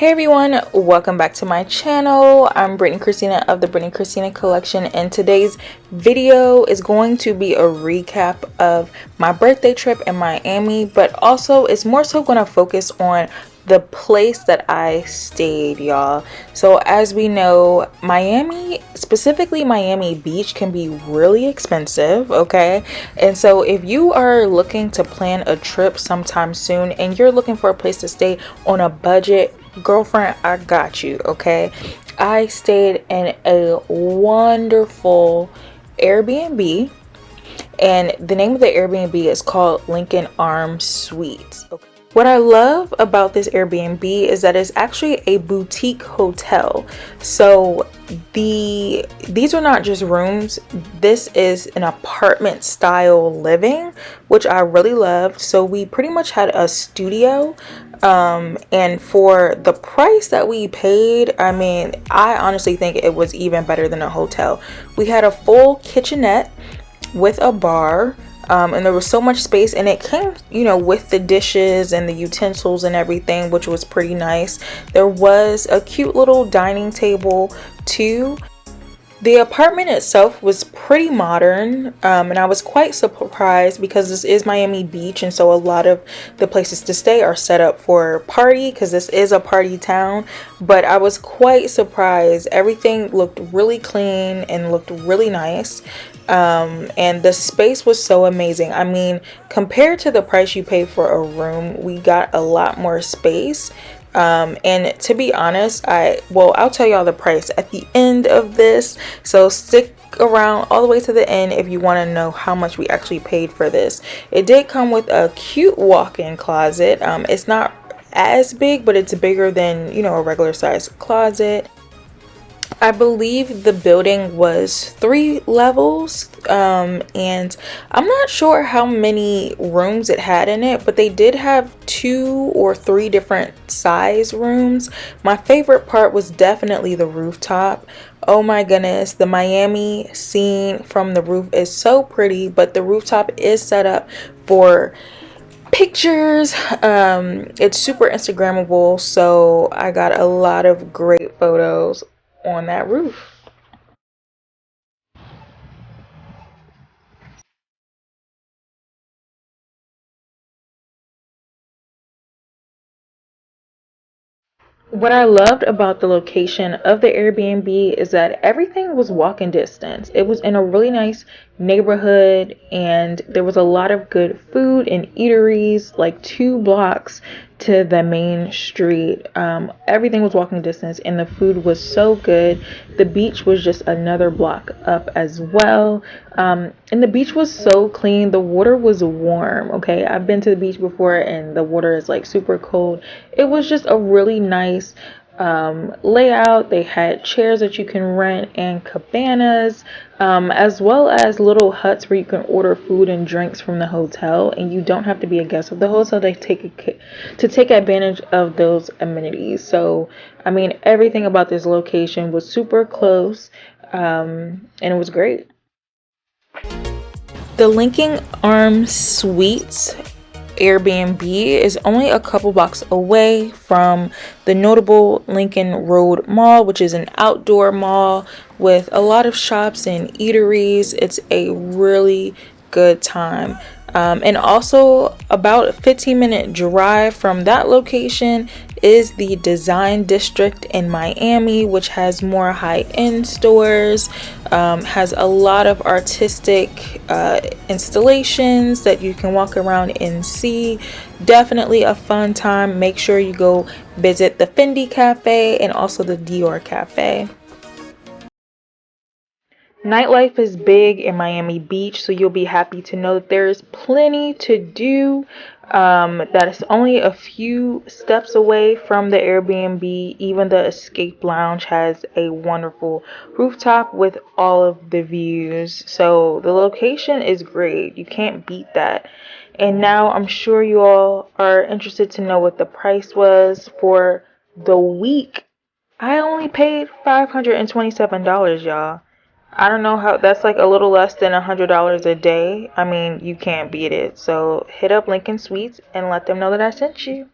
Hey everyone, welcome back to my channel. I'm Brittany Christina of the Brittany Christina collection, and today's video is going to be a recap of my birthday trip in Miami, but also it's more so going to focus on the place that I stayed, y'all. So as we know, Miami, specifically Miami Beach, can be really expensive, okay? And so if you are looking to plan a trip sometime soon and you're looking for a place to stay on a budget, girlfriend, I got you, okay? I stayed in a wonderful Airbnb, and the name of the Airbnb is called Lincoln Arms Suites. Okay. What I love about this Airbnb is that it's actually a boutique hotel. So these are not just rooms. This is an apartment style living, which I really loved. So we pretty much had a studio, and for the price that we paid, I mean, I honestly think it was even better than a hotel. We had a full kitchenette with a bar, and there was so much space, and it came, you know, with the dishes and the utensils and everything, which was pretty nice. There was a cute little dining table too. The apartment itself was pretty modern, and I was quite surprised because this is Miami Beach, and so a lot of the places to stay are set up for party because this is a party town. But I was quite surprised. Everything looked really clean and looked really nice, and the space was so amazing. I mean, compared to the price you pay for a room, we got a lot more space. And to be honest, I'll tell y'all the price at the end of this, so stick around all the way to the end if you want to know how much we actually paid for this. It did come with a cute walk-in closet. It's not as big, but it's bigger than, you know, a regular size closet. I believe the building was 3 levels, and I'm not sure how many rooms it had in it, but they did have 2 or 3 different size rooms. My favorite part was definitely the rooftop. Oh my goodness, the Miami scene from the roof is so pretty, but the rooftop is set up for pictures. It's super Instagrammable, so I got a lot of great photos on that roof. What I loved about the location of the Airbnb is that everything was walking distance. It was in a really nice neighborhood, and there was a lot of good food and eateries like 2 blocks to the main street. Everything was walking distance, and the food was so good. The beach was just another block up as well. And the beach was so clean. The water was warm. Okay, I've been to the beach before and the water is like super cold. It was just a really nice layout. They had chairs that you can rent and cabanas, as well as little huts where you can order food and drinks from the hotel, and you don't have to be a guest of the hotel to take advantage of those amenities. So I mean, everything about this location was super close, and it was great. The Lincoln Arms Suites Airbnb is only a couple blocks away from the notable Lincoln Road Mall, which is an outdoor mall with a lot of shops and eateries. It's a really good time. And also, about a 15-minute drive from that location is the Design District in Miami, which has more high-end stores, has a lot of artistic installations that you can walk around and see. Definitely a fun time. Make sure you go visit the Fendi Cafe and also the Dior Cafe. Nightlife is big in Miami Beach, so you'll be happy to know that there's plenty to do. That is only a few steps away from the Airbnb. Even the Escape Lounge has a wonderful rooftop with all of the views. So the location is great. You can't beat that. And now I'm sure you all are interested to know what the price was for the week. I only paid $527, y'all. I don't know how that's like a little less than $100 a day. I mean, you can't beat it. So hit up Lincoln Suites and let them know that I sent you.